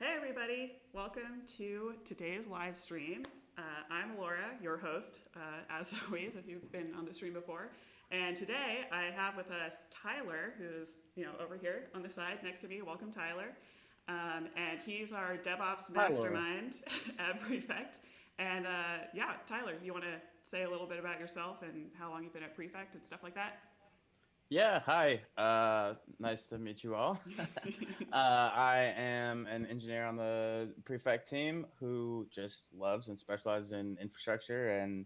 Hey everybody, welcome to today's live stream. I'm Laura, your host, as always, if you've been on the stream before. And today I have with us Tyler, who's over here on the side next to me. Welcome, Tyler. And he's our DevOps Hi, Laura. mastermind at Prefect. And yeah, Tyler, you want to say a little bit about yourself and how long you've been at Prefect and stuff like that? Yeah, hi. Nice to meet you all. I am an engineer on the Prefect team who just loves and specializes in infrastructure and,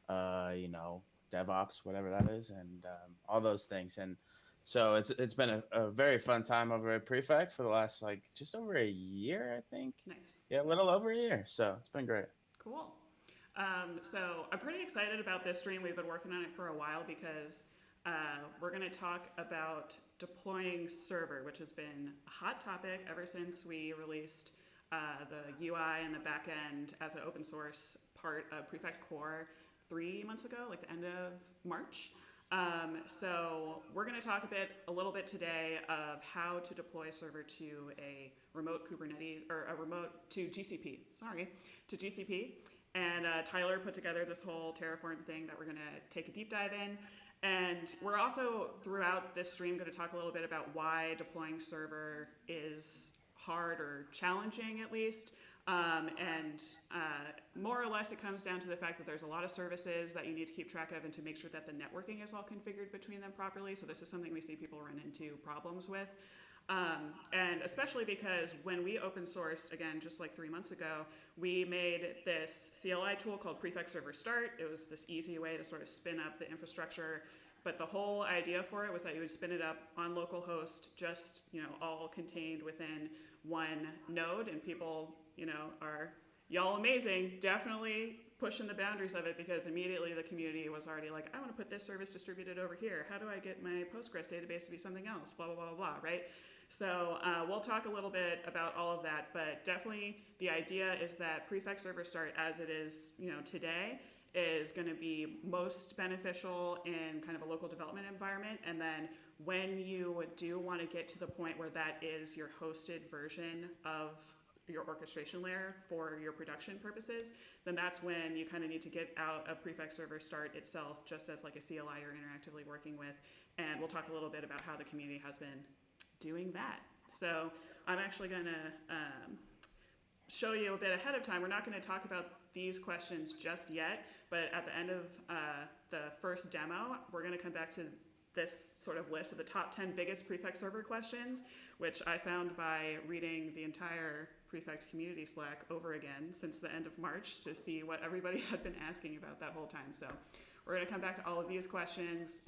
DevOps, whatever that is, and all those things. And so it's been a very fun time over at Prefect for the last just over a year, I think. Nice. Yeah, a little over a year. So it's been great. Cool. So I'm pretty excited about this stream. We've been working on it for a while because we're going to talk about deploying server, which has been a hot topic ever since we released the UI and the backend as an open source part of Prefect Core 3 months ago, like the end of March. So we're going to talk a little bit today of how to deploy a server to a remote Kubernetes or a remote to GCP. To GCP. And Tyler put together this whole Terraform thing that we're going to take a deep dive in. And we're also, throughout this stream, going to talk a little bit about why deploying server is hard or challenging, at least. And more or less, it comes down to the fact that there's a lot of services that you need to keep track of and to make sure that the networking is all configured between them properly. So this is something we see people run into problems with. And especially because when we open sourced, again, just like 3 months ago, we made this CLI tool called Prefect Server Start. It was this easy way to sort of spin up the infrastructure. But the whole idea for it was that you would spin it up on localhost, just, all contained within one node. And people, are y'all amazing, definitely pushing the boundaries of it, because immediately the community was already like, I want to put this service distributed over here. How do I get my Postgres database to be something else? Blah, blah, blah, blah, right? So we'll talk a little bit about all of that, but definitely the idea is that Prefect Server Start, as it is, today, is going to be most beneficial in kind of a local development environment. And then when you do want to get to the point where that is your hosted version of your orchestration layer for your production purposes, then that's when you kind of need to get out of Prefect Server Start itself, just as like a CLI you're interactively working with. And we'll talk a little bit about how the community has been doing that. So I'm actually going to show you a bit ahead of time. We're not going to talk about these questions just yet, but at the end of the first demo, we're going to come back to this sort of list of the top 10 biggest Prefect Server questions, which I found by reading the entire Prefect community Slack over again since the end of March to see what everybody had been asking about that whole time. So we're going to come back to all of these questions,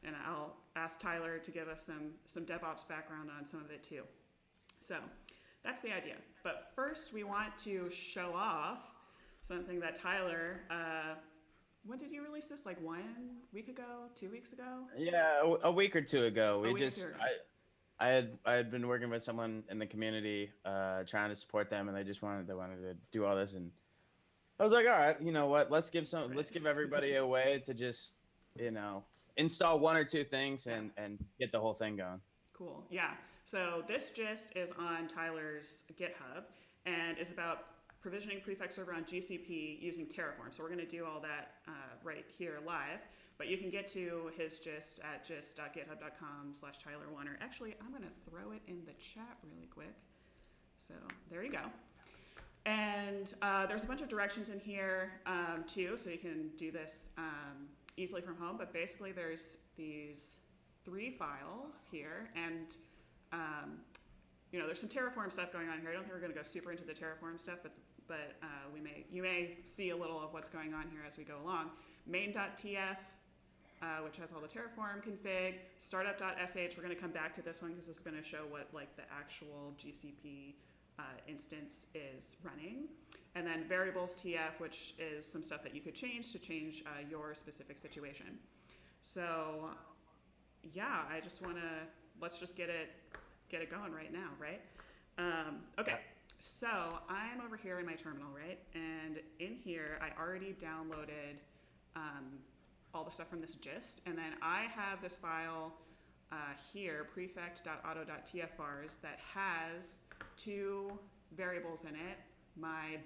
and I'll ask Tyler to give us some DevOps background on some of it too. So that's the idea. But first, we want to show off something that Tyler, when did you release this? Like 1 week ago, 2 weeks ago? Yeah, a week or two ago, A we week or two just ago. I had been working with someone in the community, trying to support them, and they wanted to do all this, and I was like, all right, you know what? Right. Let's give everybody a way to just, install one or two things Yeah. and get the whole thing going. Cool. Yeah. So this gist is on Tyler's GitHub and is about provisioning Prefect Server on GCP using Terraform. So we're going to do all that right here live. But you can get to his gist at gist.github.com/Tyler Wanner. Actually, I'm going to throw it in the chat really quick. So there you go. And there's a bunch of directions in here too, so you can do this easily from home. But basically, there's these 3 files here, and there's some Terraform stuff going on here. I don't think we're going to go super into the Terraform stuff, but you may see a little of what's going on here as we go along. Main.tf, which has all the Terraform config. Startup.sh. We're going to come back to this one because this is going to show what like the actual GCP instance is running. And then variables.tf, which is some stuff that you could change to change your specific situation. So yeah, I just want to, let's just get it going right now, right? Okay, so I'm over here in my terminal, right? And in here, I already downloaded all the stuff from this gist, and then I have this file here, prefect.auto.tfvars, that has 2 variables in it. My,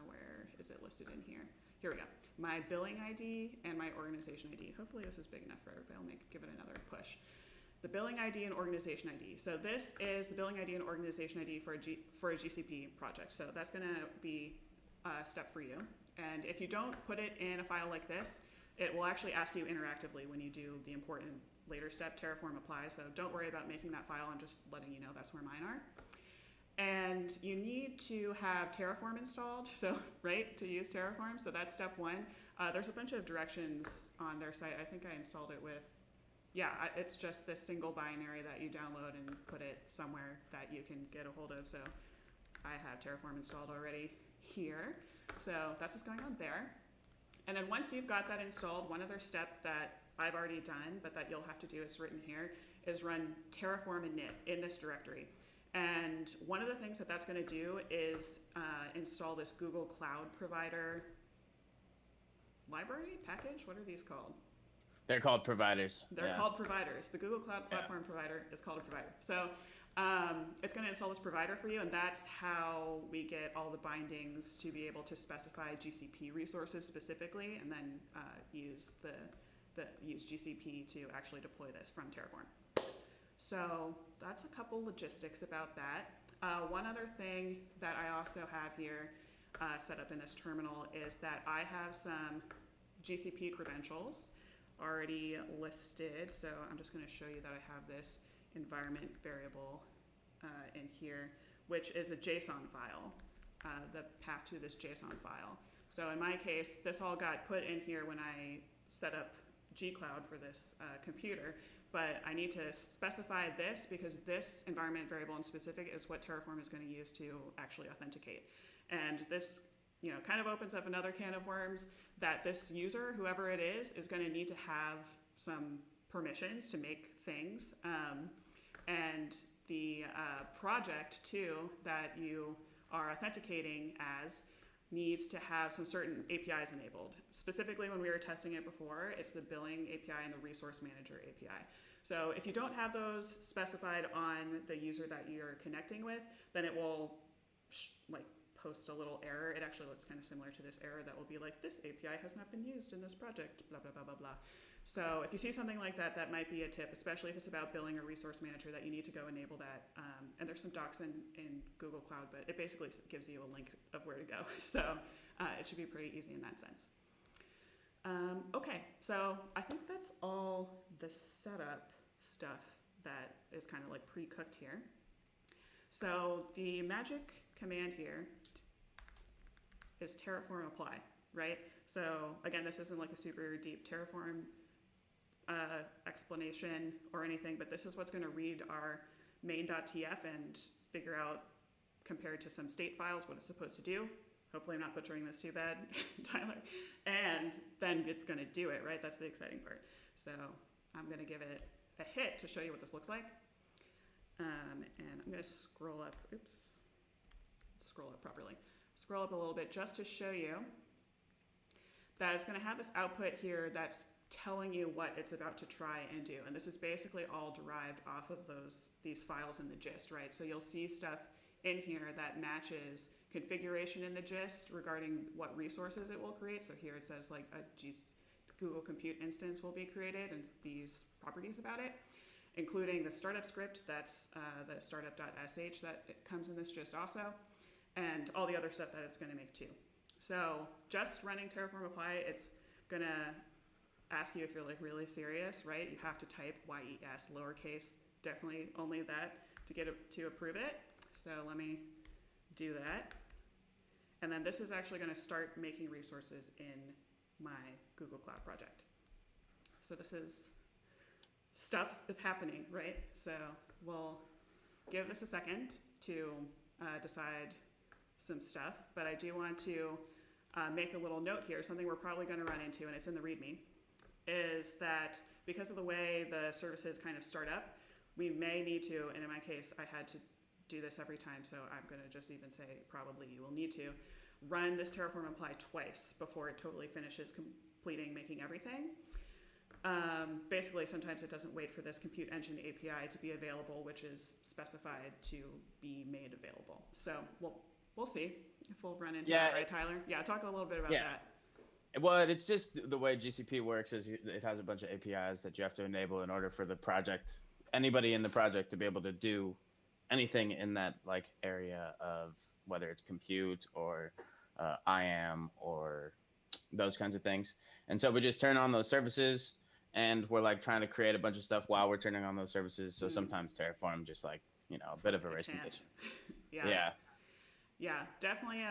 where is it listed in here? Here we go. My billing ID and my organization ID. Hopefully this is big enough for everybody. I'll give it another push. The billing ID and organization ID. So this is the billing ID and organization ID for a GCP project. So that's going to be a step for you. And if you don't put it in a file like this, it will actually ask you interactively when you do the important later step, terraform apply. So don't worry about making that file. I'm just letting you know that's where mine are. And you need to have Terraform installed, so right, to use Terraform. So that's step one. There's a bunch of directions on their site. I think I installed it with, yeah, it's just this single binary that you download and put it somewhere that you can get a hold of. So I have Terraform installed already here. So that's what's going on there. And then once you've got that installed, one other step that I've already done, but that you'll have to do is written here, is run terraform init in this directory. And one of the things that that's going to do is install this Google Cloud Provider library package. What are these called? They're called providers. They're called providers. The Google Cloud Platform Provider is called a provider. So it's going to install this provider for you, and that's how we get all the bindings to be able to specify GCP resources specifically, and then use use GCP to actually deploy this from Terraform. So that's a couple logistics about that. One other thing that I also have here set up in this terminal is that I have some GCP credentials already listed. So I'm just going to show you that I have this environment variable in here, which is a JSON file, the path to this JSON file. So in my case, this all got put in here when I set up G-Cloud for this computer. But I need to specify this because this environment variable in specific is what Terraform is going to use to actually authenticate. And this, kind of opens up another can of worms that this user, whoever it is going to need to have some permissions to make things. And the project, too, that you are authenticating as needs to have some certain APIs enabled. Specifically, when we were testing it before, it's the billing API and the resource manager API. So if you don't have those specified on the user that you're connecting with, then it will post a little error. It actually looks kind of similar to this error that will be like, this API has not been used in this project, blah, blah, blah, blah, blah. So if you see something like that, that might be a tip, especially if it's about billing or resource manager, that you need to go enable that. And there's some docs in Google Cloud, but it basically gives you a link of where to go. So it should be pretty easy in that sense. Okay, so I think that's all the setup stuff that is kind of like pre-cooked here. So the magic command here is terraform apply, right? So again, this isn't like a super deep Terraform explanation or anything, but this is what's going to read our main.tf and figure out, compared to some state files, what it's supposed to do. Hopefully I'm not butchering this too bad, Tyler. And then it's going to do it, right? That's the exciting part. So I'm going to give it a hit to show you what this looks like. And I'm going to scroll up, scroll up properly. Scroll up a little bit just to show you that it's going to have this output here that's telling you what it's about to try and do. And this is basically all derived off of these files in the gist, right? So you'll see stuff in here that matches configuration in the gist regarding what resources it will create. So here it says like a Google Compute instance will be created and these properties about it, including the startup script, that's the startup.sh that it comes in this gist also, and all the other stuff that it's going to make too. So just running terraform apply, it's going to ask you if you're like really serious, right? You have to type YES lowercase, definitely only that to get it to approve it. So let me do that. And then this is actually going to start making resources in my Google Cloud project. So stuff is happening, right? So we'll give this a second to decide some stuff, but I do want to make a little note here, something we're probably going to run into, and it's in the README, is that because of the way the services kind of start up, we may need to, and in my case, I had to do this every time, so I'm going to just even say probably you will need to run this terraform apply twice before it totally finishes completing making everything. Basically, sometimes it doesn't wait for this compute engine API to be available, which is specified to be made available. So we'll see if we'll run into that, right, Tyler? Yeah, talk a little bit about that. Well, it's just the way GCP works is it has a bunch of APIs that you have to enable in order for the project, anybody in the project, to be able to do anything in that like area of whether it's compute or IAM or those kinds of things. And so we just turn on those services, and we're like trying to create a bunch of stuff while we're turning on those services. So sometimes Terraform just like, you know, a bit of a race condition. Yeah, definitely.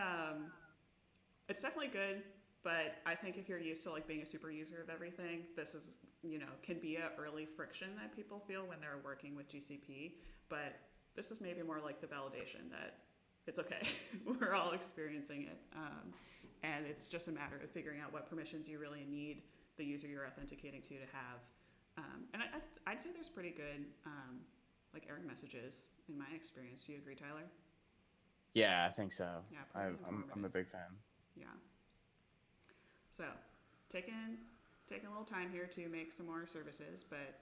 It's definitely good, but I think if you're used to like being a super user of everything, this is, you know, can be a early friction that people feel when they're working with GCP. But this is maybe more like the validation that it's okay. We're all experiencing it. And it's just a matter of figuring out what permissions you really need the user you're authenticating to have. And I'd say there's pretty good like error messages in my experience. Do you agree, Tyler? Yeah, I think so. Yeah, I'm a big fan. Yeah. So taking a little time here to make some more services, but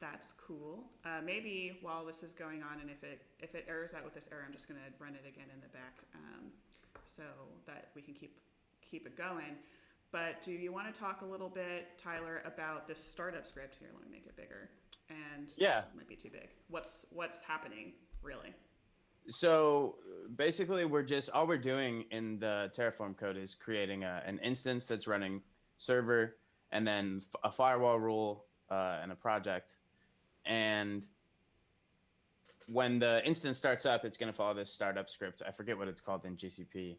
that's cool. Maybe while this is going on, and if it errors out with this error, I'm just going to run it again in the back so that we can keep it going. But do you want to talk a little bit, Tyler, about this startup script here? Let me make it bigger. And yeah, it might be too big. What's happening really? So basically, all we're doing in the Terraform code is creating an instance that's running server, and then a firewall rule and a project. And when the instance starts up, it's going to follow this startup script. I forget what it's called in GCP.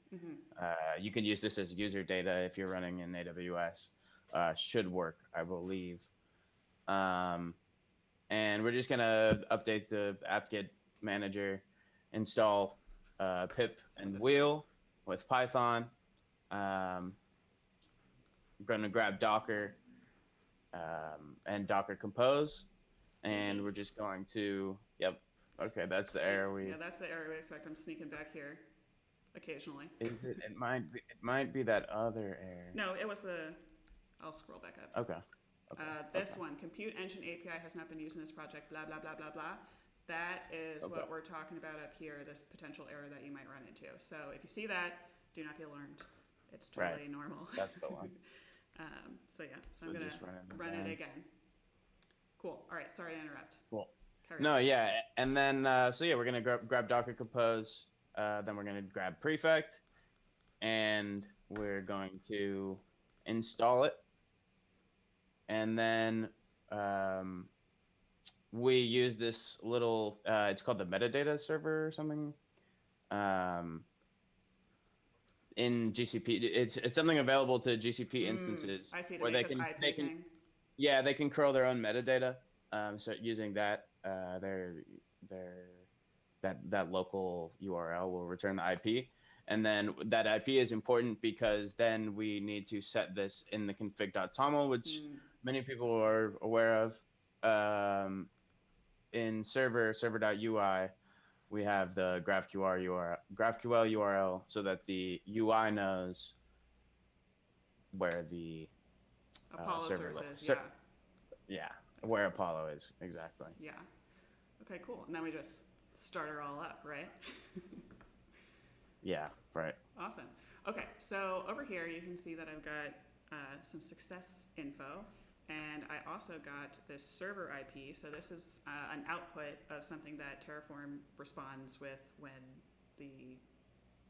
You can use this as user data if you're running in AWS. Should work, I believe. And we're just going to update the apt-get manager, install pip and wheel with Python. I'm going to grab Docker and Docker Compose. And we're just going to, okay, that's the error Yeah, that's the error we expect. I'm sneaking back here occasionally. It might be that other error. No, it was I'll scroll back up. Okay. This one, compute engine API has not been used in this project, blah, blah, blah, blah, blah. That is what we're talking about up here, this potential error that you might run into. So if you see that, do not be alarmed. It's totally normal. That's the one. So I'm going to run it again. Cool. All right. Sorry to interrupt. Cool. And then, we're going to grab Docker Compose. Then we're going to grab Prefect. And we're going to install it. And then we use this little, it's called the metadata server or something. In GCP, it's something available to GCP instances. I see. Where they can curl their own metadata. So using that, that local URL will return the IP, and then that IP is important because then we need to set this in the config.toml, which many people are aware of. In server.ui, we have the GraphQL URL so that the UI knows where the Apollo server source is. Where Apollo is, exactly. Yeah. Okay, cool. And then we just start her all up, right? Yeah, right. Awesome. Okay, so over here you can see that I've got some success info, and I also got this server IP. So this is an output of something that Terraform responds with when the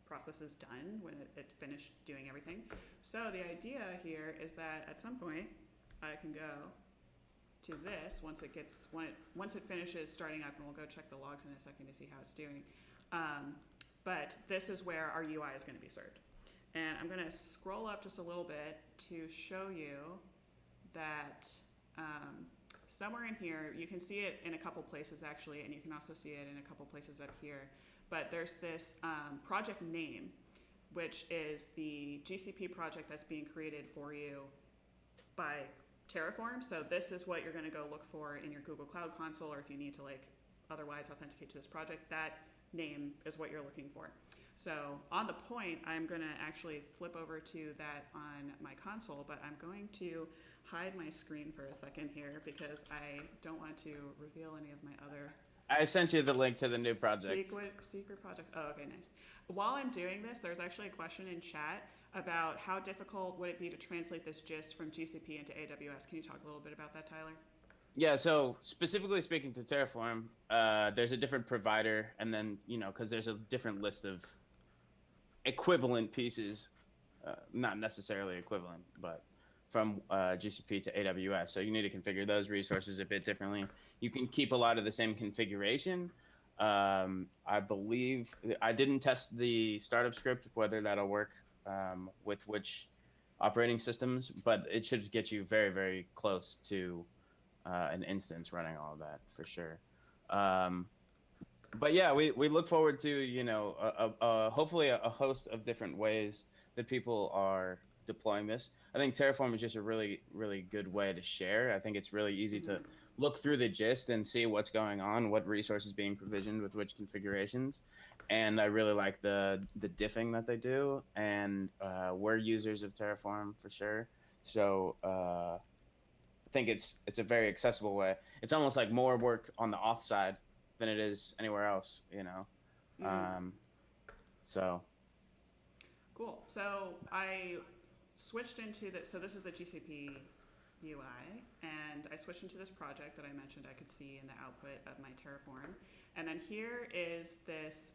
process is done, when it finished doing everything. So the idea here is that at some point I can go to this once it finishes starting up, and we'll go check the logs in a second to see how it's doing. But this is where our UI is going to be served. And I'm going to scroll up just a little bit to show you that somewhere in here, you can see it in a couple places actually, and you can also see it in a couple places up here. But there's this project name, which is the GCP project that's being created for you by Terraform. So this is what you're going to go look for in your Google Cloud Console, or if you need to like otherwise authenticate to this project, that name is what you're looking for. So on the point, I'm going to actually flip over to that on my console, but I'm going to hide my screen for a second here because I don't want to reveal any of my other I sent you the link to the new project. secret projects. Oh, okay, nice. While I'm doing this, there's actually a question in chat about how difficult would it be to translate this gist from GCP into AWS. Can you talk a little bit about that, Tyler? Yeah, so specifically speaking to Terraform, there's a different provider, and then, because there's a different list of equivalent pieces, not necessarily equivalent, but from GCP to AWS. So you need to configure those resources a bit differently. You can keep a lot of the same configuration. I believe I didn't test the startup script, whether that'll work with which operating systems, but it should get you very, very close to an instance running all of that for sure. But yeah, we look forward to hopefully a host of different ways that people are deploying this. I think Terraform is just a really, really good way to share. I think it's really easy to look through the gist and see what's going on, what resources being provisioned with which configurations. And I really like the diffing that they do, and we're users of Terraform for sure. So I think it's a very accessible way. It's almost like more work on the offside than it is anywhere else, so Cool. So I switched into this. So this is the GCP UI, and I switched into this project that I mentioned I could see in the output of my Terraform. And then here is this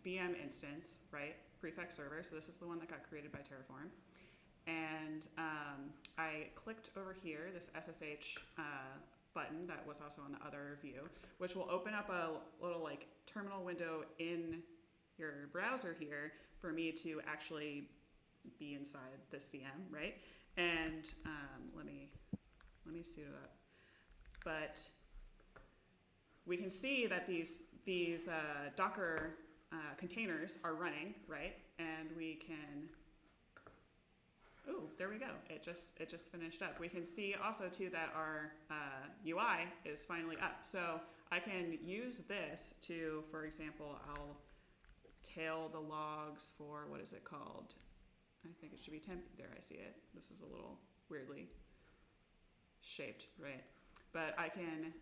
VM instance, right? Prefect Server. So this is the one that got created by Terraform. And I clicked over here, this SSH button that was also on the other view, which will open up a little like terminal window in your browser here for me to actually be inside this VM, right? And let me suit it up. But we can see that these Docker containers are running, right? And we can. Oh, there we go. It just finished up. We can see also too that our UI is finally up. So I can use this to, for example, I'll tail the logs for, what is it called? I think it should be temp. There, I see it. This is a little weirdly shaped, right? But I can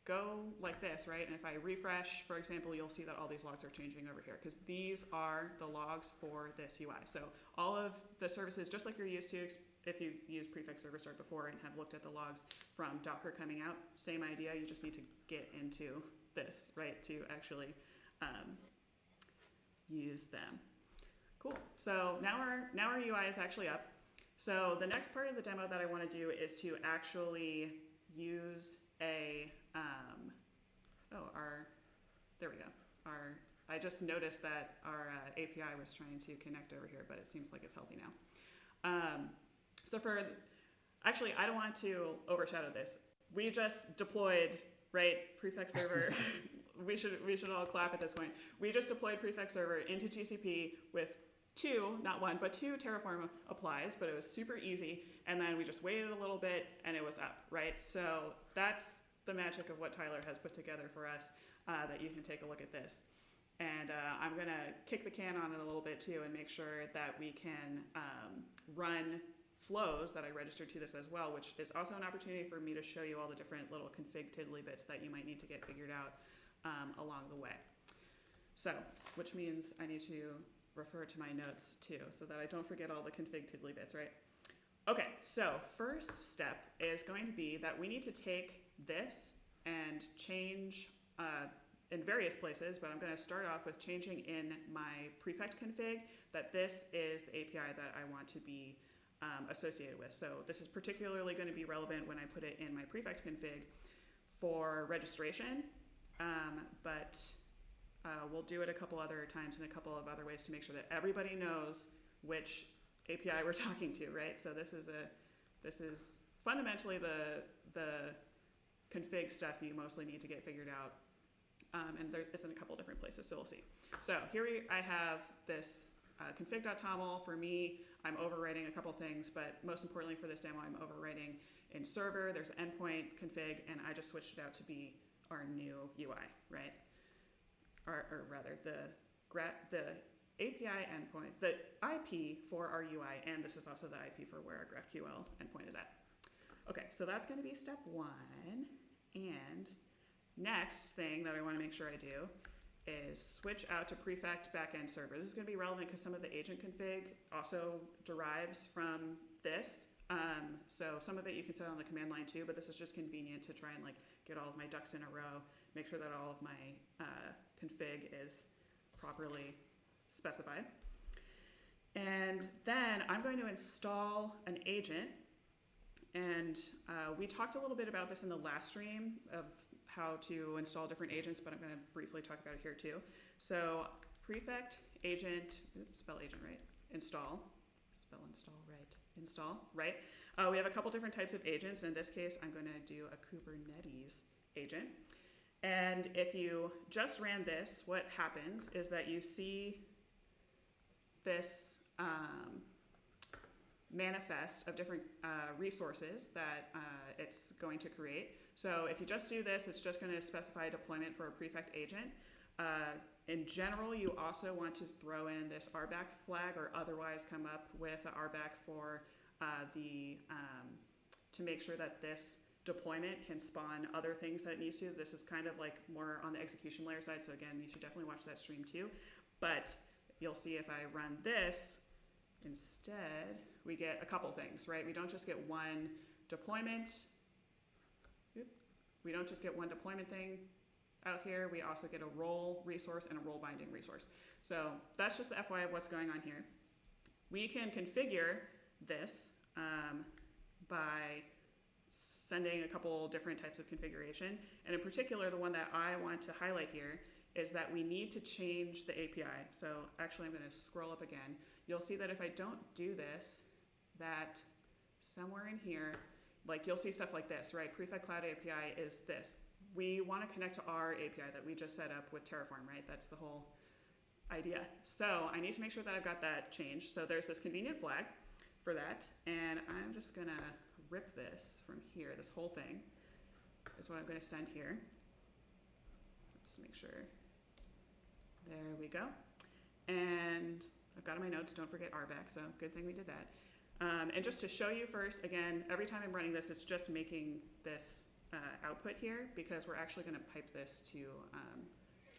go like this, right? And if I refresh, for example, you'll see that all these logs are changing over here because these are the logs for this UI. So all of the services, just like you're used to if you used Prefect Server Start before and have looked at the logs from Docker coming out, same idea. You just need to get into this, right, to actually use them. Cool. So now our UI is actually up. So the next part of the demo that I want to do is to actually use a there we go. I just noticed that our API was trying to connect over here, but it seems like it's healthy now. Actually, I don't want to overshadow this. We just deployed, right, Prefect Server. we should all clap at this point. We just deployed Prefect Server into GCP with not one, but two Terraform applies, but it was super easy. And then we just waited a little bit and it was up, right? So that's the magic of what Tyler has put together for us, that you can take a look at this. And I'm gonna kick the can on it a little bit too and make sure that we can run flows that I registered to this as well, which is also an opportunity for me to show you all the different little config tiddly bits that you might need to get figured out along the way. So, which means I need to refer to my notes too, so that I don't forget all the config tiddly bits, right? Okay, so first step is going to be that we need to take this and change in various places, but I'm going to start off with changing in my prefect config that this is the API that I want to be associated with. So this is particularly going to be relevant when I put it in my prefect config for registration, but we'll do it a couple other times in a couple of other ways to make sure that everybody knows which API we're talking to, right? So this is fundamentally the config stuff you mostly need to get figured out, and there is in a couple different places, so we'll see. So here I have this config.toml. For me, I'm overwriting a couple things, but most importantly for this demo, I'm overwriting in server. There's endpoint config, and I just switched it out to be our new UI, right? Or rather, the API endpoint, the IP for our UI, and this is also the IP for where our GraphQL endpoint is at. Okay, so that's going to be step one. And next thing that I want to make sure I do is switch out to Prefect Backend Server. This is going to be relevant because some of the agent config also derives from this. So some of it you can set on the command line too, but this is just convenient to try and like get all of my ducks in a row, make sure that all of my config is properly specified. And then I'm going to install an agent. And we talked a little bit about this in the last stream of how to install different agents, but I'm going to briefly talk about it here too. So Prefect agent, oops, spell agent right, install, spell install right, install, right? We have a couple different types of agents. And in this case, I'm going to do a Kubernetes agent. And if you just ran this, what happens is that you see this manifest of different resources that it's going to create. So if you just do this, it's just going to specify a deployment for a Prefect agent. In general, you also want to throw in this RBAC flag or otherwise come up with an RBAC for to make sure that this deployment can spawn other things that it needs to. This is kind of like more on the execution layer side. So again, you should definitely watch that stream too. But you'll see if I run this, instead, we get a couple things, right? We don't just get one deployment. We don't just get one deployment thing out here. We also get a role resource and a role binding resource. So that's just the FYI of what's going on here. We can configure this by sending a couple different types of configuration. And in particular, the one that I want to highlight here is that we need to change the API. So actually, I'm going to scroll up again. You'll see that if I don't do this, that somewhere in here, like you'll see stuff like this, right? Prefect Cloud API is this. We want to connect to our API that we just set up with Terraform, right? That's the whole idea. So I need to make sure that I've got that changed. So there's this convenient flag for that. And I'm just going to rip this from here. This whole thing is what I'm going to send here. Let's make sure. There we go. And I've got in my notes, don't forget RBAC, so good thing we did that. And just to show you first, again, every time I'm running this, it's just making this output here because we're actually going to pipe this to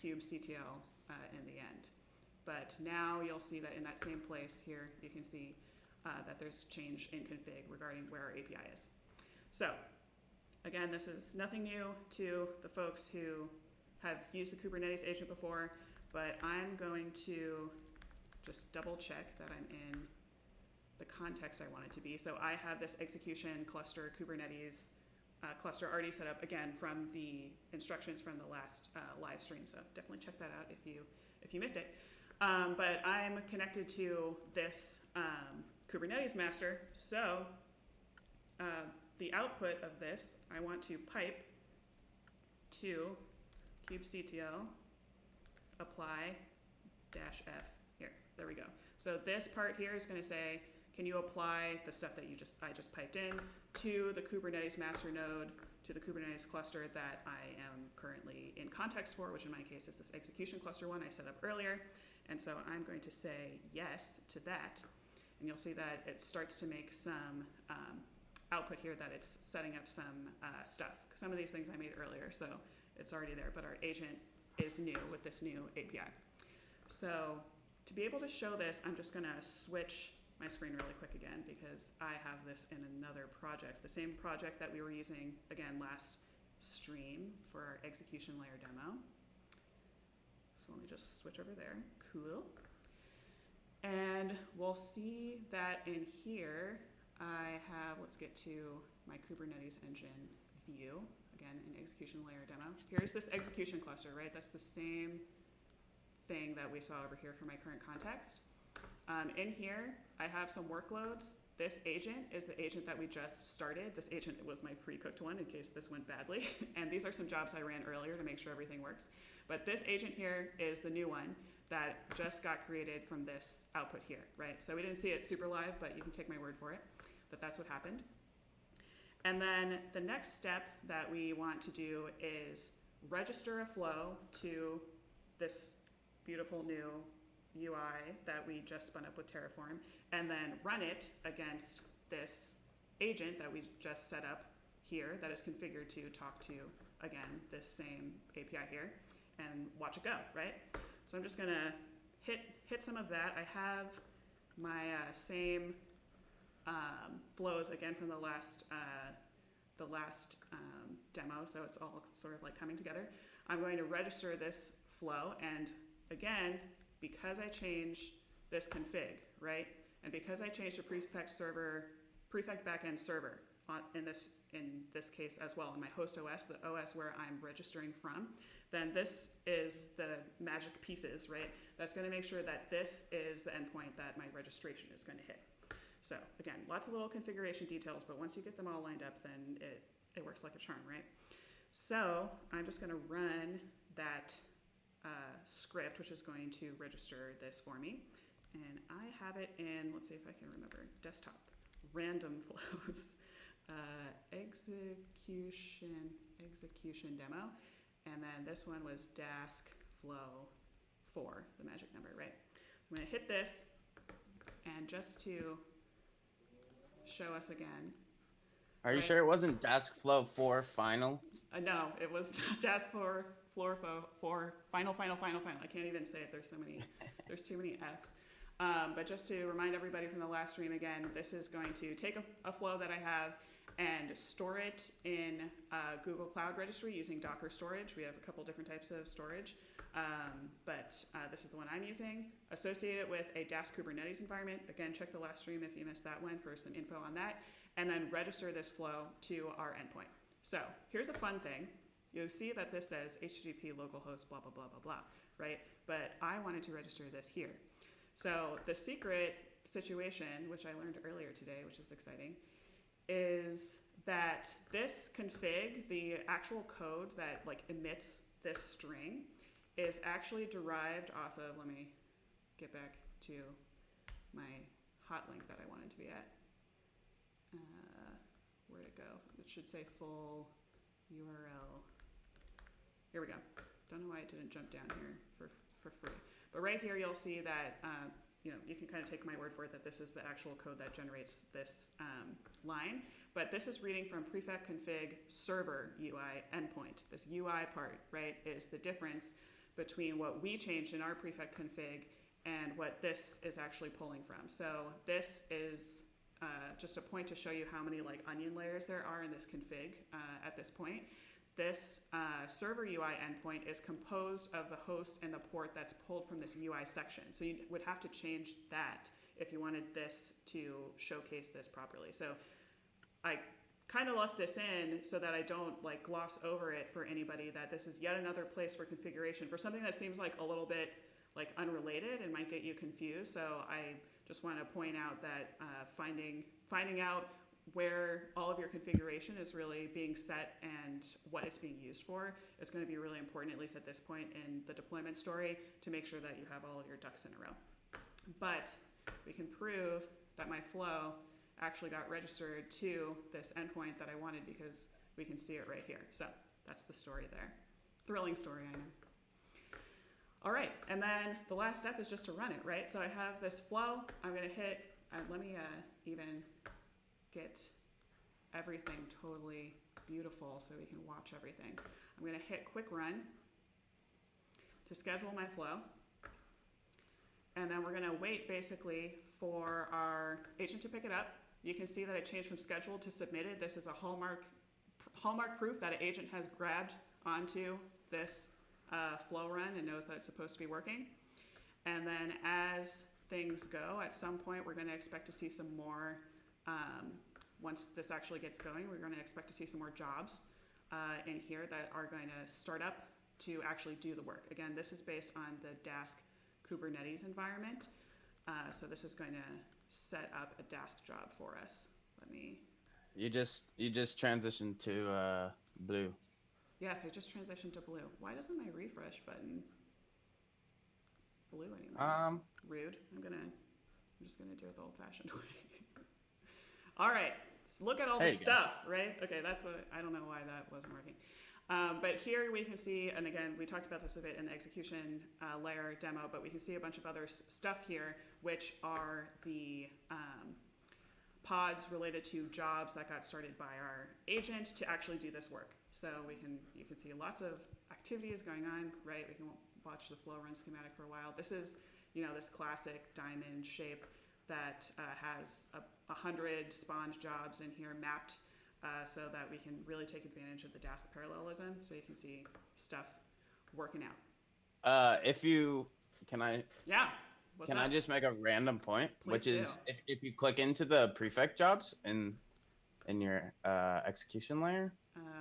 kubectl in the end. But now you'll see that in that same place here, you can see that there's change in config regarding where our API is. So again, this is nothing new to the folks who have used the Kubernetes agent before, but I'm going to just double check that I'm in the context I want it to be. So I have this execution cluster Kubernetes cluster already set up, again, from the instructions from the last live stream. So definitely check that out if you missed it. But I'm connected to this Kubernetes master. So the output of this, I want to pipe to kubectl apply -f here. There we go. So this part here is going to say, can you apply the stuff that I just piped in to the Kubernetes master node, to the Kubernetes cluster that I am currently in context for, which in my case is this execution cluster one I set up earlier. And so I'm going to say yes to that. And you'll see that it starts to make some output here that it's setting up some stuff. Some of these things I made earlier, so it's already there, but our agent is new with this new API. So to be able to show this, I'm just going to switch my screen really quick again because I have this in another project, the same project that we were using, again, last stream for our execution layer demo. So let me just switch over there. Cool. And we'll see that in here, I have, let's get to my Kubernetes engine view, again, in execution layer demo. Here's this execution cluster, right? That's the same thing that we saw over here for my current context. In here, I have some workloads. This agent is the agent that we just started. This agent was my pre-cooked one in case this went badly. And these are some jobs I ran earlier to make sure everything works. But this agent here is the new one that just got created from this output here, right? So we didn't see it super live, but you can take my word for it, that that's what happened. And then the next step that we want to do is register a flow to this beautiful new UI that we just spun up with Terraform, and then run it against this agent that we just set up here that is configured to talk to, again, this same API here, and watch it go, right? So I'm just gonna hit some of that. I have my same flows again from the last demo, so it's all sort of like coming together. I'm going to register this flow, and again, because I changed this config, right, and because I changed the Prefect Server, Prefect Backend Server in this case as well, in my host OS, the OS where I'm registering from, then this is the magic pieces, right? That's going to make sure that this is the endpoint that my registration is going to hit. So again, lots of little configuration details, but once you get them all lined up, then it works like a charm, right? So I'm just going to run that script, which is going to register this for me. And I have it in, let's see if I can remember, desktop, random flows, execution demo. And then this one was dask flow 4, the magic number, right? I'm going to hit this, and just to show us again. Are you sure it wasn't dask flow 4 final? No, it was dask for final. I can't even say it. There's too many F's. But just to remind everybody from the last stream again, this is going to take a flow that I have and store it in Google Cloud Registry using Docker storage. We have a couple different types of storage, but this is the one I'm using. Associate it with a Dask Kubernetes environment. Again, check the last stream if you missed that one for some info on that. And then register this flow to our endpoint. So here's a fun thing. You'll see that this says HTTP localhost blah, blah, blah, blah, blah, right? But I wanted to register this here. So the secret situation, which I learned earlier today, which is exciting, is that this config, the actual code that like emits this string, is actually derived off of, let me get back to my hot link that I wanted to be at. Where'd it go? It should say full URL. Here we go. Don't know why it didn't jump down here for free. But right here you'll see that you can kind of take my word for it that this is the actual code that generates this line. But this is reading from Prefect Config Server UI endpoint. This UI part, right, is the difference between what we changed in our Prefect config and what this is actually pulling from. So this is just a point to show you how many like onion layers there are in this config at this point. This server UI endpoint is composed of the host and the port that's pulled from this UI section. So you would have to change that if you wanted this to showcase this properly. So I kind of left this in so that I don't like gloss over it for anybody, that this is yet another place for configuration for something that seems like a little bit like unrelated and might get you confused. So I just want to point out that finding out where all of your configuration is really being set and what it's being used for is going to be really important, at least at this point in the deployment story, to make sure that you have all of your ducks in a row. But we can prove that my flow actually got registered to this endpoint that I wanted because we can see it right here. So that's the story there. Thrilling story, I know. All right, and then the last step is just to run it, right? So I have this flow. I'm going to hit, let me even get everything totally beautiful so we can watch everything. I'm going to hit quick run to schedule my flow. And then we're going to wait basically for our agent to pick it up. You can see that it changed from scheduled to submitted. This is a hallmark proof that an agent has grabbed onto this flow run and knows that it's supposed to be working. And then as things go, at some point we're going to expect to see some more, once this actually gets going, we're going to expect to see some more jobs in here that are going to start up to actually do the work. Again, this is based on the Dask Kubernetes environment. So this is going to set up a Dask job for us. Let me. You just transitioned to blue. Yes, I just transitioned to blue. Why doesn't my refresh button blue anymore? Rude. I'm just gonna do it the old-fashioned way. All right, so look at all the stuff, right? Okay, that's what I don't know why that wasn't working. But here we can see, and again, we talked about this a bit in the execution layer demo, but we can see a bunch of other stuff here, which are the pods related to jobs that got started by our agent to actually do this work. So you can see lots of activities going on, right? We can watch the flow run schematic for a while. This is, this classic diamond shape that has 100 spawned jobs in here mapped so that we can really take advantage of the Dask parallelism. So you can see stuff working out. Yeah. What's Can up? I just make a random point, Please which is do. if you click into the prefect jobs in your execution layer,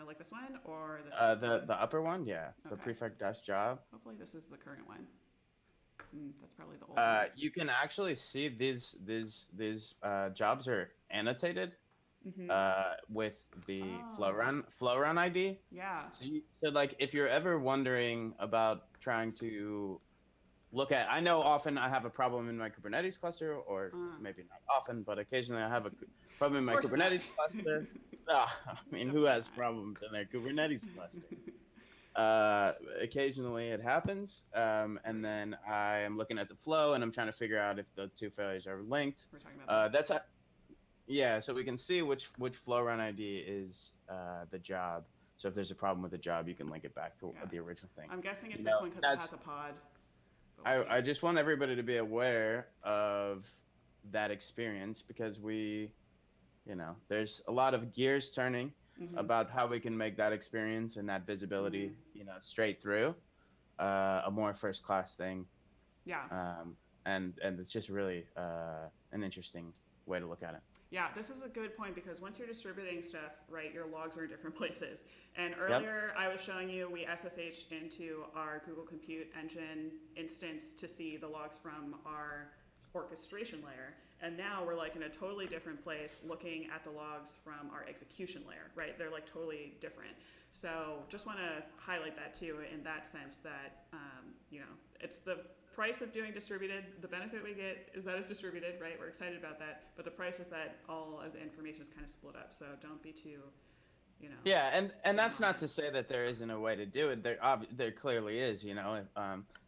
Like this one or the upper one, yeah, the Okay. prefect dash job. Hopefully this is the current one. That's probably the old one. You can actually see these jobs are annotated with the flow run ID. Yeah. So like if you're ever wondering about trying to look at, I know often I have a problem in my Kubernetes cluster, or maybe not often, but occasionally I have a problem in my Kubernetes cluster. I mean, who has problems in their Kubernetes cluster? Occasionally it happens, and then I am looking at the flow and I'm trying to figure out if the two failures are linked. We're talking about this. Yeah, so we can see which flow run ID is the job. So if there's a problem with the job, you can link it back to the original thing. I'm guessing it's this one because it has a pod. I just want everybody to be aware of that experience because there's a lot of gears turning about how we can make that experience and that visibility, straight through a more first class thing. Yeah. And it's just really an interesting way to look at it. Yeah, this is a good point because once you're distributing stuff, right, your logs are in different places. And earlier I was showing you we SSH'd into our Google Compute Engine instance to see the logs from our orchestration layer. And now we're like in a totally different place looking at the logs from our execution layer, right? They're like totally different. So just want to highlight that too in that sense that, it's the price of doing distributed. The benefit we get is that it's distributed, right? We're excited about that. But the price is that all of the information is kind of split up. So don't be too, Yeah, and that's not to say that there isn't a way to do it. There clearly is,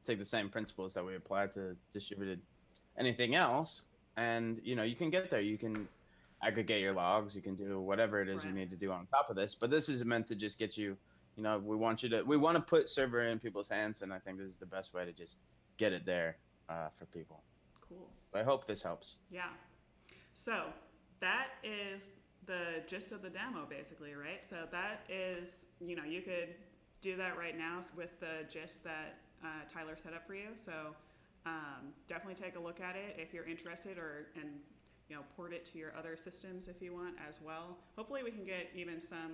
take the same principles that we apply to distributed anything else. And, you can get there. You can aggregate your logs. You can do whatever it is you need to do on top of this. But this is meant to just get you, we want to put server in people's hands. And I think this is the best way to just get it there for people. Cool. I hope this helps. Yeah. So that is the gist of the demo, basically, right? So that is, you could do that right now with the gist that Tyler set up for you. So definitely take a look at it if you're interested, and port it to your other systems if you want as well. Hopefully we can get even some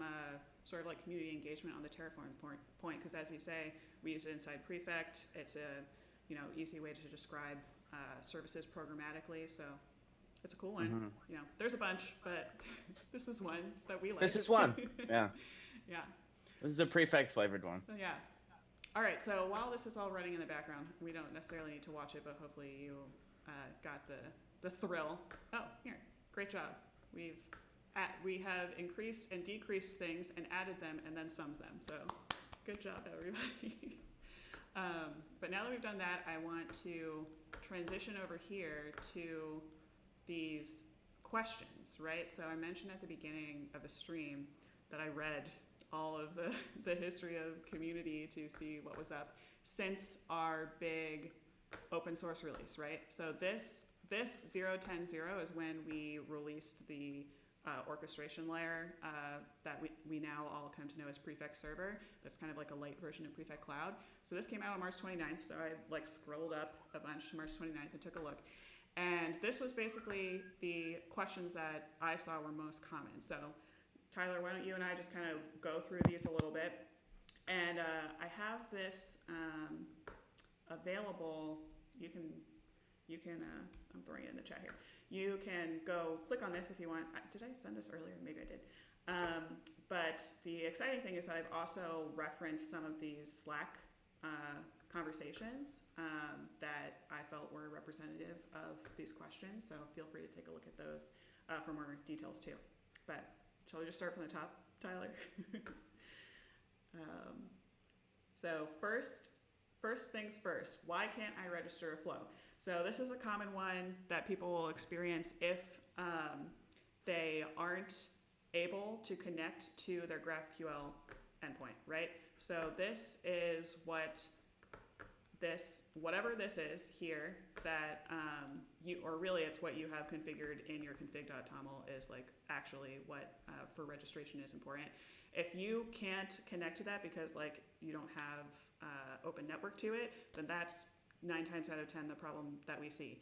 sort of like community engagement on the Terraform point, because as you say, we use it inside Prefect. It's a easy way to describe services programmatically. So it's a cool one. There's a bunch, but this is one that we like. This is one. Yeah. Yeah. This is a Prefect flavored one. Yeah. All right. So while this is all running in the background, we don't necessarily need to watch it, but hopefully you got the thrill. Oh, here. Great job. We have increased and decreased things and added them and then summed them. So good job, everybody. But now that we've done that, I want to transition over here to these questions, right? So I mentioned at the beginning of the stream that I read all of the history of community to see what was up since our big open source release, right? So this 0.10.0 is when we released the orchestration layer that we now all come to know as Prefect Server. That's kind of like a light version of Prefect Cloud. So this came out on March 29th, so I scrolled up a bunch to March 29th and took a look. And this was basically the questions that I saw were most common. So Tyler, why don't you and I just kind of go through these a little bit. And I have this available. You can I'm throwing it in the chat here. You can go click on this if you want. Did I send this earlier? Maybe I did. But the exciting thing is that I've also referenced some of these Slack conversations that I felt were representative of these questions. So feel free to take a look at those for more details too. But shall we just start from the top, Tyler? So first things first, why can't I register a flow? So this is a common one that people will experience if they aren't able to connect to their GraphQL endpoint, right? So this is whatever this is here that or really it's what you have configured in your config.toml is like actually what for registration is important. If you can't connect to that because like you don't have open network to it, then that's 9 times out of 10 the problem that we see.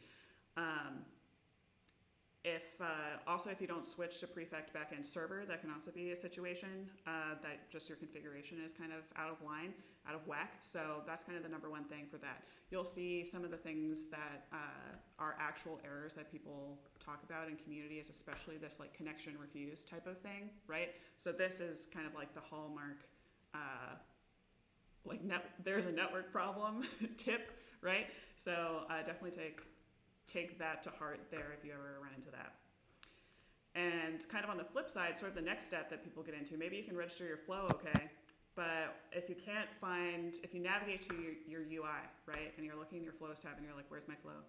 If you don't switch to Prefect backend server, that can also be a situation that just your configuration is kind of out of line, out of whack. So that's kind of the number one thing for that. You'll see some of the things that are actual errors that people talk about in communities, especially this like connection refused type of thing, right? So this is kind of like the hallmark, there's a network problem tip, right? So definitely take that to heart there if you ever run into that. And kind of on the flip side, sort of the next step that people get into, maybe you can register your flow, okay, but if you navigate to your UI, right, and you're looking in your flows tab and you're like, where's my flow?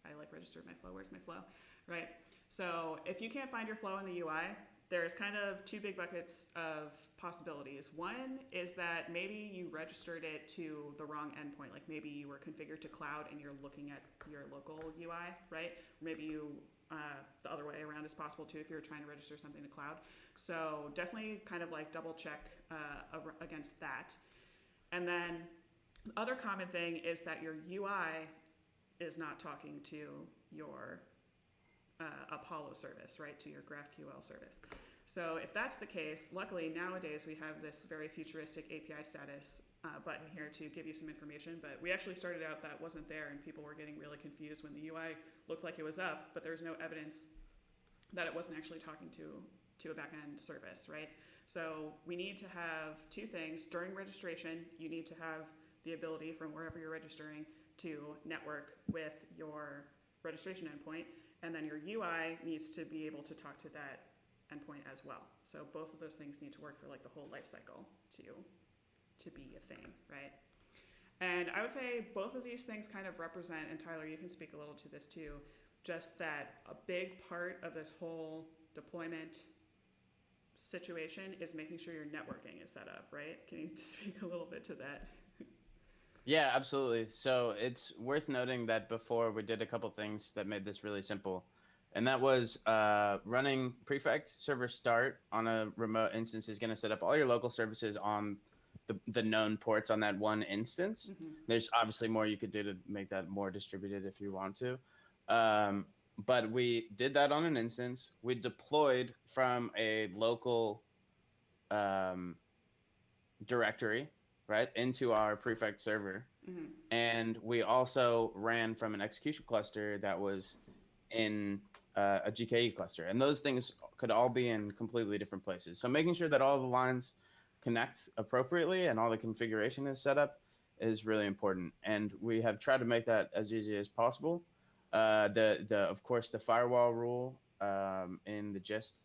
I registered my flow, where's my flow, right? So if you can't find your flow in the UI, there's kind of 2 big buckets of possibilities. One is that maybe you registered it to the wrong endpoint. Like maybe you were configured to cloud and you're looking at your local UI, right? Maybe the other way around is possible too if you're trying to register something to cloud. So definitely kind of like double check against that. And then the other common thing is that your UI is not talking to your Apollo service, right, to your GraphQL service. So if that's the case, luckily nowadays we have this very futuristic API status button here to give you some information, but we actually started out that wasn't there and people were getting really confused when the UI looked like it was up, but there's no evidence that it wasn't actually talking to a backend service, right? So we need to have 2 things. During registration, you need to have the ability from wherever you're registering to network with your registration endpoint, and then your UI needs to be able to talk to that endpoint as well. So both of those things need to work for like the whole life cycle to be a thing, right? And I would say both of these things kind of represent, and Tyler, you can speak a little to this too, just that a big part of this whole deployment situation is making sure your networking is set up, right? Can you speak a little bit to that? Yeah, absolutely. So it's worth noting that before we did a couple things that made this really simple. And that was running Prefect Server start on a remote instance is going to set up all your local services on the known ports on that one instance. Mm-hmm. There's obviously more you could do to make that more distributed if you want to. But we did that on an instance. We deployed from a local directory, right, into our Prefect server. Mm-hmm. And we also ran from an execution cluster that was in a GKE cluster. And those things could all be in completely different places. So making sure that all the lines connect appropriately and all the configuration is set up is really important. And we have tried to make that as easy as possible. Of course, the firewall rule in the gist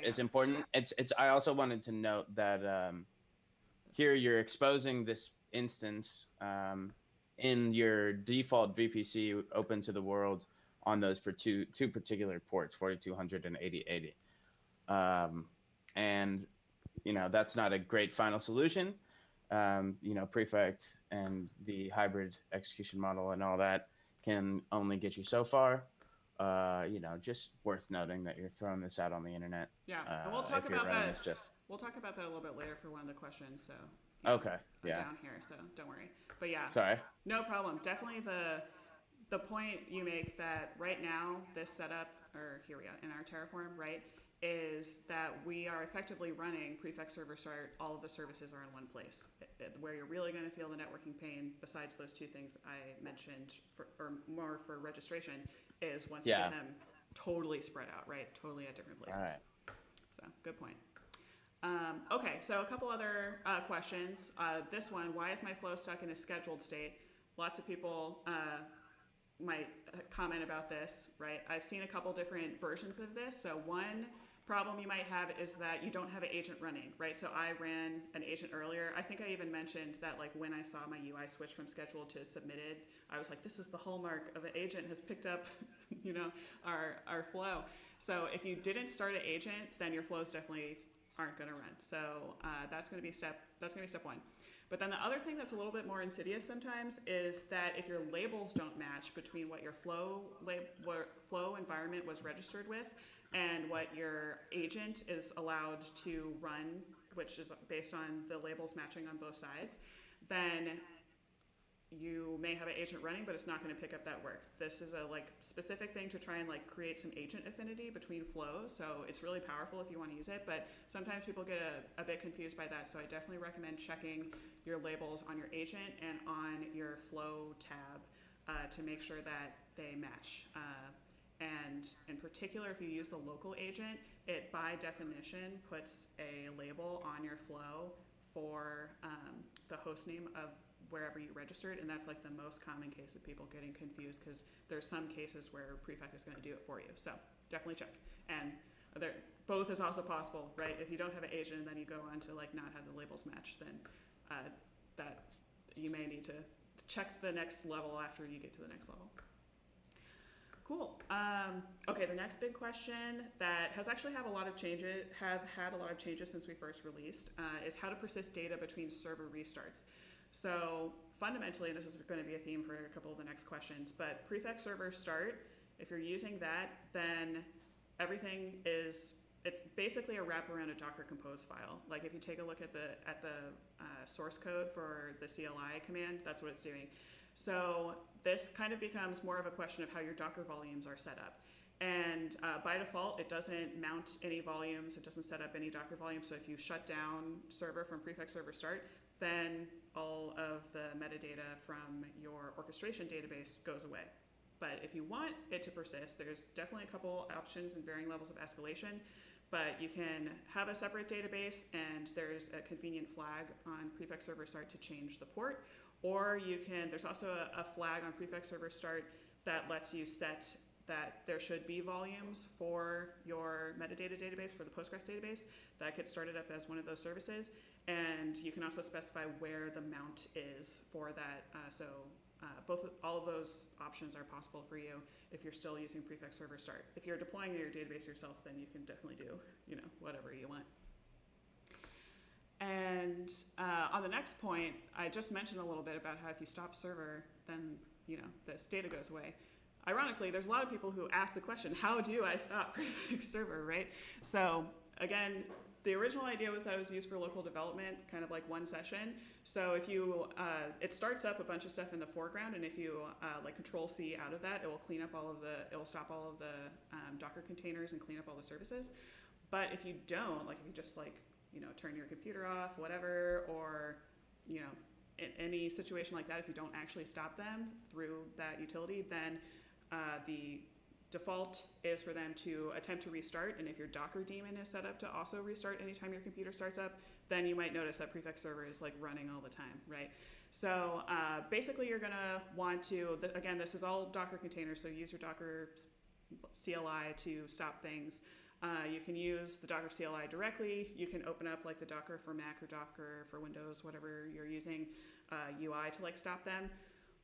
is important. I also wanted to note that here you're exposing this instance in your default VPC open to the world on those for two particular ports, 4200 and 8080. And that's not a great final solution. Prefect and the hybrid execution model and all that can only get you so far. Just worth noting that you're throwing this out on the internet. Yeah, and we'll talk about that. We'll talk about that a little bit later for one of the questions. So okay, yeah, down here, so don't worry. But yeah, sorry, no problem. Definitely the point you make that right now this setup, or here we go in our terraform, right, is that we are effectively running Prefect Server start. All of the services are in one place. Where you're really going to feel the networking pain, besides those 2 things I mentioned, or more for registration, is once you get them totally spread out, right? Totally at different places. All right. So good point. Okay, so a couple other questions. This one, why is my flow stuck in a scheduled state? Lots of people might comment about this, right? I've seen a couple different versions of this. So one problem you might have is that you don't have an agent running, right? So I ran an agent earlier. I think I even mentioned that like when I saw my UI switch from scheduled to submitted, I was like, this is the hallmark of an agent has picked up, our flow. So if you didn't start an agent, then your flows definitely aren't going to run. So that's going to be step one. But then the other thing that's a little bit more insidious sometimes is that if your labels don't match between what your flow environment was registered with and what your agent is allowed to run, which is based on the labels matching on both sides, then you may have an agent running, but it's not going to pick up that work. This is a like specific thing to try and like create some agent affinity between flows. So it's really powerful if you want to use it, but sometimes people get a bit confused by that. So I definitely recommend checking your labels on your agent and on your flow tab to make sure that they match. And in particular, if you use the local agent, it by definition puts a label on your flow for the host name of wherever you registered, and that's like the most common case of people getting confused because there's some cases where Prefect is going to do it for you. So definitely check. And both is also possible, right? If you don't have an agent and then you go on to like not have the labels match, then that you may need to check the next level after you get to the next level. Cool. Okay, the next big question that has actually had a lot of changes since we first released is how to persist data between server restarts. So fundamentally, this is going to be a theme for a couple of the next questions, but Prefect Server start, if you're using that, then it's basically a wraparound a Docker Compose file. Like if you take a look at the source code for the CLI command, that's what it's doing. So this kind of becomes more of a question of how your Docker volumes are set up. And by default, it doesn't mount any volumes. It doesn't set up any Docker volumes. So if you shut down server from Prefect Server start, then all of the metadata from your orchestration database goes away. But if you want it to persist, there's definitely a couple options and varying levels of escalation. But you can have a separate database, and there's a convenient flag on Prefect Server start to change the port. Or there's also a flag on Prefect Server start that lets you set that there should be volumes for your metadata database, for the Postgres database, that gets started up as one of those services. And you can also specify where the mount is for that. All of those options are possible for you if you're still using Prefect Server start. If you're deploying your database yourself, then you can definitely do whatever you want. And on the next point, I just mentioned a little bit about how if you stop server, then this data goes away. Ironically, there's a lot of people who ask the question, how do I stop Prefect Server, right? So again, the original idea was that it was used for local development, kind of like one session. So if you, it starts up a bunch of stuff in the foreground, and if you like Control-C out of that, it will stop all of the Docker containers and clean up all the services. But if you don't, like if you just turn your computer off, whatever, or in any situation like that, if you don't actually stop them through that utility, then the default is for them to attempt to restart, and if your Docker daemon is set up to also restart anytime your computer starts up, then you might notice that Prefect Server is like running all the time, right? So basically you're gonna want to, again, this is all Docker containers, so use your Docker CLI to stop things. You can use the Docker CLI directly. You can open up like the Docker for Mac or Docker for Windows, whatever you're using, UI to like stop them.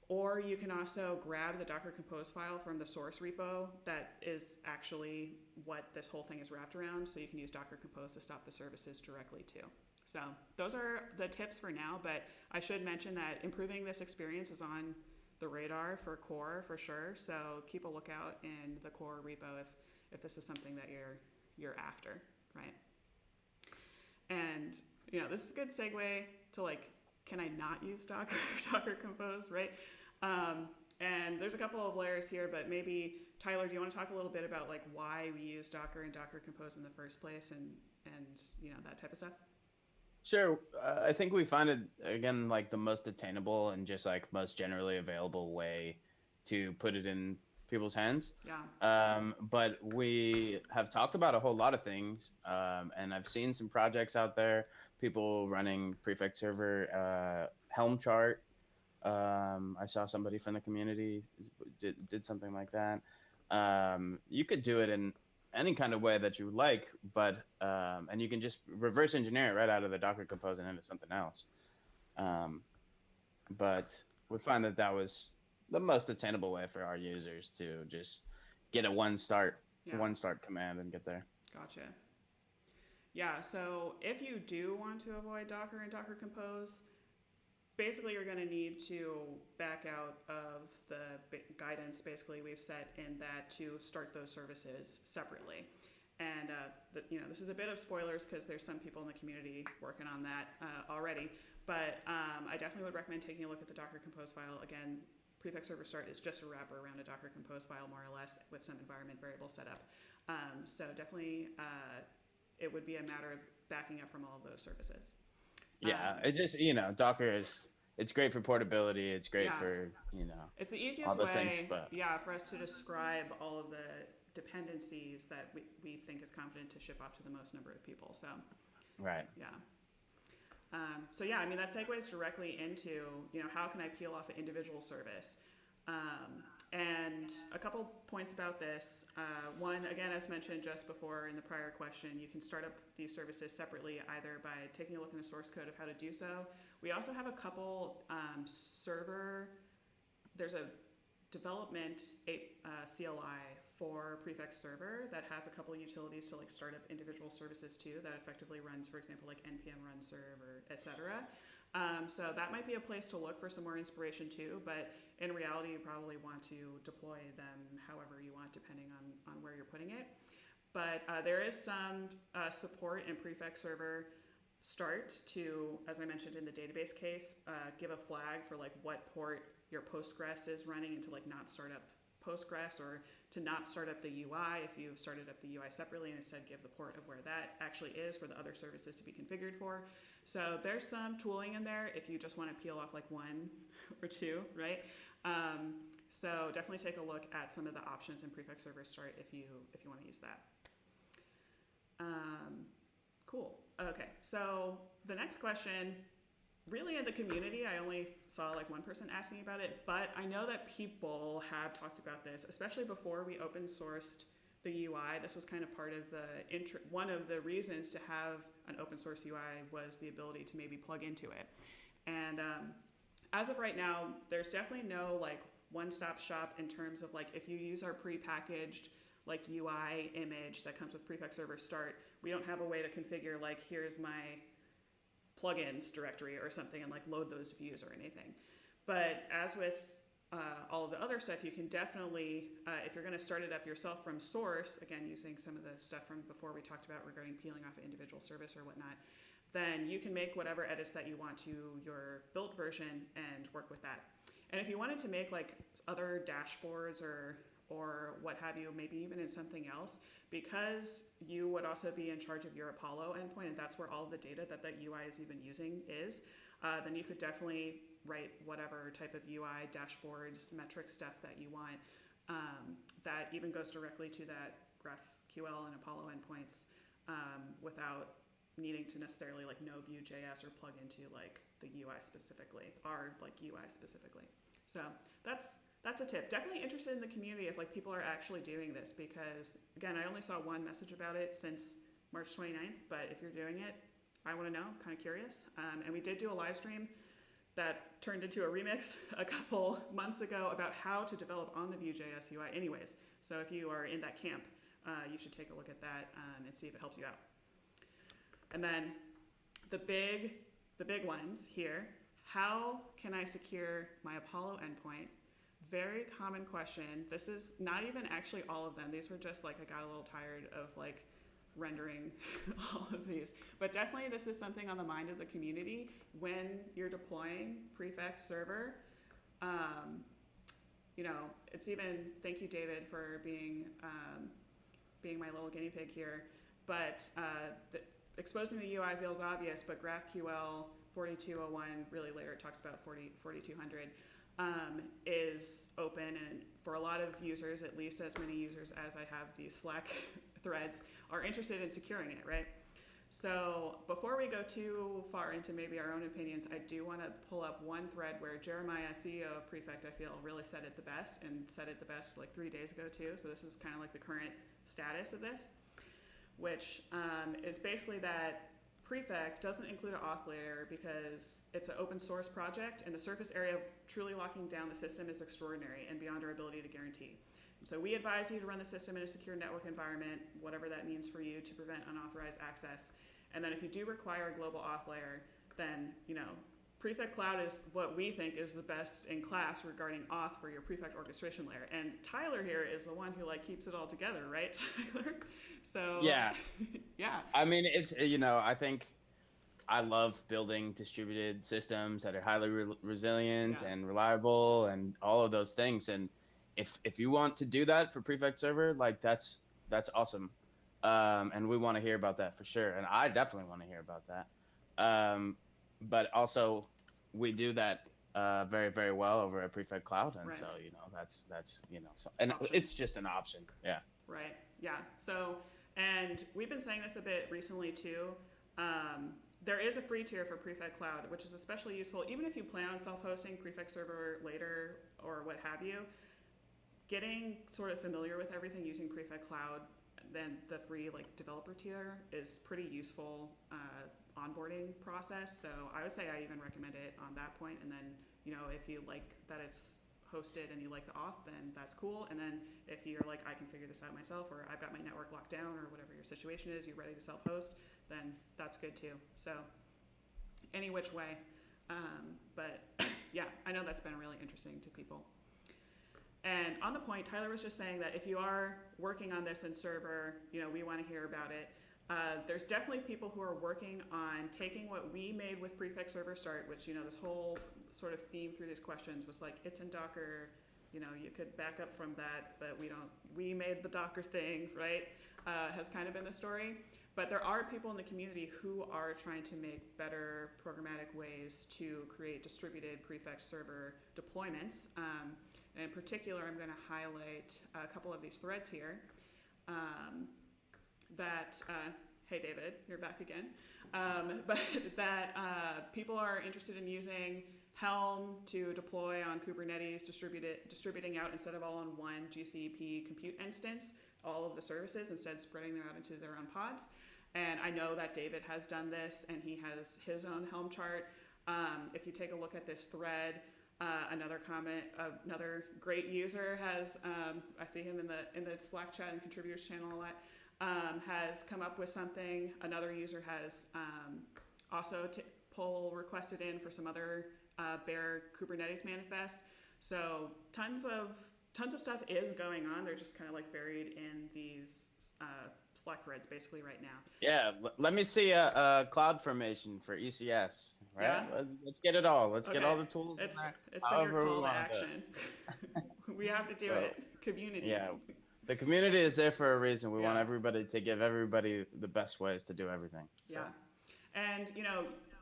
Or you can also grab the Docker Compose file from the source repo that is actually what this whole thing is wrapped around. So you can use Docker Compose to stop the services directly too. So those are the tips for now, but I should mention that improving this experience is on the radar for core for sure. So keep a lookout in the core repo if this is something that you're after, right? And this is a good segue to like, can I not use Docker Compose, right? And there's a couple of layers here, but maybe Tyler, do you want to talk a little bit about like why we use Docker and Docker Compose in the first place, and that type of stuff? Sure. I think we find it again like the most attainable and just like most generally available way to put it in people's hands. Yeah. But we have talked about a whole lot of things, and I've seen some projects out there, people running Prefect Server, Helm chart. I saw somebody from the community did something like that. You could do it in any kind of way that you like, but and you can just reverse engineer it right out of the Docker Compose and into something else. But we find that that was the most attainable way for our users to just get a one start command and get there. Gotcha. Yeah, so if you do want to avoid Docker and Docker Compose, basically you're going to need to back out of the guidance basically we've set in that to start those services separately. And this is a bit of spoilers because there's some people in the community working on that already. But I definitely would recommend taking a look at the Docker Compose file. Again, Prefect Server Start is just a wrapper around a Docker Compose file, more or less, with some environment variable setup. So definitely, it would be a matter of backing up from all of those services. Yeah, it just, Docker it's great for portability. It's great for, it's the easiest all those way, things, but for us to describe all of the dependencies that we think is confident to ship off to the most number of people. So, right. Yeah. That segues directly into, how can I peel off an individual service? And a couple points about this. One, again, as mentioned just before in the prior question, you can start up these services separately either by taking a look in the source code of how to do so. We also have a couple there's a development CLI for Prefect Server that has a couple utilities to start up individual services too that effectively runs, for example, npm run server, etc. So that might be a place to look for some more inspiration too, but in reality, you probably want to deploy them however you want, depending on where you're putting it. But there is some support in Prefect Server Start to, as I mentioned in the database case, give a flag for what port your Postgres is running and to not start up Postgres, or to not start up the UI if you've started up the UI separately, and instead give the port of where that actually is for the other services to be configured for. So there's some tooling in there if you just want to peel off one or two, right? So definitely take a look at some of the options in Prefect Server Start if you want to use that. Cool. Okay, so the next question, really in the community, I only saw one person asking about it, but I know that people have talked about this, especially before we open sourced the UI. This was kind of part of one of the reasons to have an open source UI was the ability to maybe plug into it. And as of right now, there's definitely no one-stop shop in terms of if you use our prepackaged UI image that comes with Prefect Server Start, we don't have a way to configure here's my plugins directory or something and load those views or anything. But as with all of the other stuff, you can definitely, if you're going to start it up yourself from source, again using some of the stuff from before we talked about regarding peeling off an individual service or whatnot, then you can make whatever edits that you want to your built version and work with that. And if you wanted to make other dashboards or what have you, maybe even in something else, because you would also be in charge of your Apollo endpoint, and that's where all of the data that UI is even using is, then you could definitely write whatever type of UI, dashboards, metric stuff that you want, that even goes directly to that GraphQL and Apollo endpoints without needing to necessarily know Vue.js or plug into the UI specifically, our UI specifically. So that's a tip. Definitely interested in the community if people are actually doing this, because again, I only saw one message about it since March 29th, but if you're doing it, I want to know, kind of curious. And we did do a live stream that turned into a remix a couple months ago about how to develop on the Vue.js UI anyways. So if you are in that camp, you should take a look at that and see if it helps you out. And then the big ones here, how can I secure my Apollo endpoint? Very common question. This is not even actually all of them. These were just I got a little tired of rendering all of these. But definitely this is something on the mind of the community when you're deploying Prefect Server. It's even, thank you David for being my little guinea pig here. But exposing the UI feels obvious, but GraphQL 4201, really later it talks about 4200. Is open, and for a lot of users, at least as many users as I have these Slack threads, are interested in securing it, right? So before we go too far into maybe our own opinions, I do want to pull up one thread where Jeremiah, CEO of Prefect, I feel really said it the best, and said it the best like 3 days ago too. So this is kind of like the current status of this, which is basically that Prefect doesn't include an auth layer because it's an open source project, and the surface area of truly locking down the system is extraordinary and beyond our ability to guarantee. So we advise you to run the system in a secure network environment, whatever that means for you, to prevent unauthorized access. And then if you do require a global auth layer, then Prefect Cloud is what we think is the best in class regarding auth for your Prefect orchestration layer. And Tyler here is the one who keeps it all together, right, Tyler? So Yeah. yeah. I mean, it's, I think I love building distributed systems that are highly resilient and reliable and all of those things. And if you want to do that for Prefect Server, that's awesome. And we want to hear about that for sure. And I definitely want to hear about that. But also we do that very, very well over at Prefect Cloud. And so, that's so, and option. It's just an option. Yeah. Right. Yeah. So, and we've been saying this a bit recently too. There is a free tier for Prefect Cloud, which is especially useful even if you plan on self-hosting Prefect Server later or what have you. Getting sort of familiar with everything using Prefect Cloud, then the free developer tier is pretty useful onboarding process. So I would say I even recommend it on that point. And then if you like that it's hosted and you like the auth, then that's cool. And then if you're like, I can figure this out myself, or I've got my network locked down, or whatever your situation is, you're ready to self-host, then that's good too. So any which way. But yeah, I know that's been really interesting to people. And on the point, Tyler was just saying that if you are working on this in server, we want to hear about it. There's definitely people who are working on taking what we made with Prefect Server Start, which, this whole sort of theme through these questions was it's in Docker, you could back up from that, but we made the Docker thing, right? Has kind of been the story. But there are people in the community who are trying to make better programmatic ways to create distributed Prefect Server deployments. And in particular, I'm going to highlight a couple of these threads here hey David, you're back again, but that people are interested in using Helm to deploy on Kubernetes, distributing out instead of all on one GCP compute instance, all of the services, instead spreading them out into their own pods. And I know that David has done this, and he has his own Helm chart. If you take a look at this thread, another comment, another great user has, I see him in the Slack chat and contributors channel a lot, has come up with something. Another user has also pull requested in for some other bare Kubernetes manifest. So tons of stuff is going on. They're just kind of buried in these Slack threads basically right now. Yeah, let me see a cloud formation for ECS. Right? Yeah. Let's get it all. Let's get all the tools. It's been your call to action. We have to do it. Community. Yeah. The community is there for a reason. We want everybody to give everybody the best ways to do everything. So. Yeah. And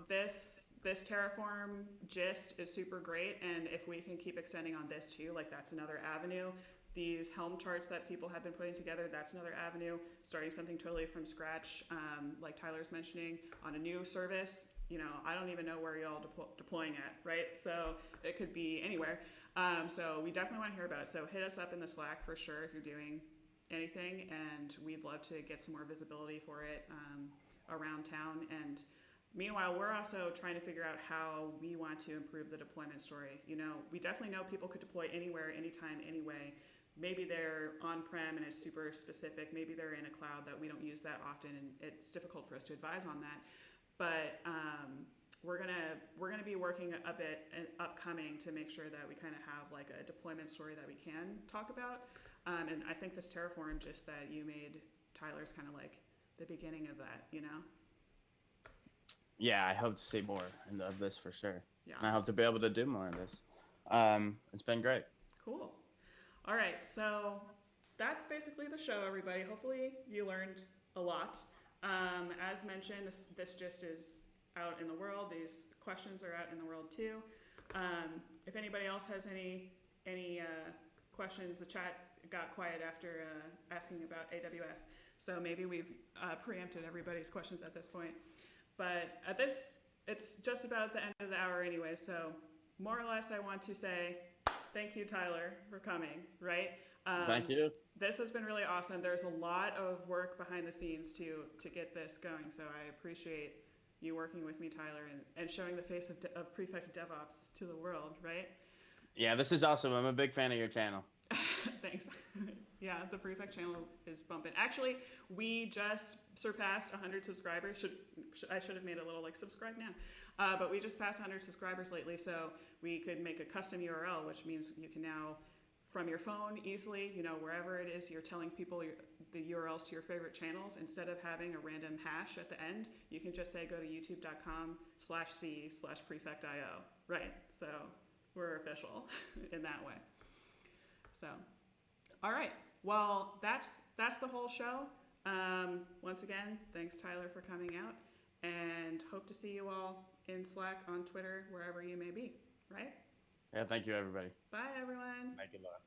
this terraform gist is super great, and if we can keep extending on this too, that's another avenue. These Helm charts that people have been putting together, that's another avenue. Starting something totally from scratch, like Tyler's mentioning, on a new service. I don't even know where y'all deploying at, right? So it could be anywhere. So we definitely want to hear about it. So hit us up in the Slack for sure if you're doing anything, and we'd love to get some more visibility for it around town. And meanwhile, we're also trying to figure out how we want to improve the deployment story. We definitely know people could deploy anywhere, anytime, anyway. Maybe they're on-prem and it's super specific. Maybe they're in a cloud that we don't use that often, and it's difficult for us to advise on that. But we're gonna be working a bit upcoming to make sure that we kind of have a deployment story that we can talk about. And I think this Terraform gist that you made, Tyler's kind of the beginning of that, Yeah, I hope to see more of this for sure. Yeah. And I hope to be able to do more of this. It's been great. Cool. All right, so that's basically the show, everybody. Hopefully you learned a lot. As mentioned, this gist is out in the world. These questions are out in the world too. If anybody else has any questions, the chat got quiet after asking about AWS. So maybe we've preempted everybody's questions at this point. But at this, it's just about the end of the hour anyway. So more or less, I want to say thank you, Tyler, for coming, right? Thank you. This has been really awesome. There's a lot of work behind the scenes to get this going. So I appreciate you working with me, Tyler, and showing the face of Prefect DevOps to the world, right? Yeah, this is awesome. I'm a big fan of your channel. Thanks. Yeah, the Prefect channel is bumping. Actually, we just surpassed 100 subscribers. I should have made a little like subscribe now. But we just passed 100 subscribers lately, so we could make a custom URL, which means you can now, from your phone easily, wherever it is you're telling people the URLs to your favorite channels, instead of having a random hash at the end, you can just say go to youtube.com/c/prefectio. Right, so we're official in that way. So, all right. Well, that's the whole show. Once again, thanks, Tyler, for coming out, and hope to see you all in Slack, on Twitter, wherever you may be, right? Yeah, thank you, everybody. Bye, everyone. Thank you, Laura.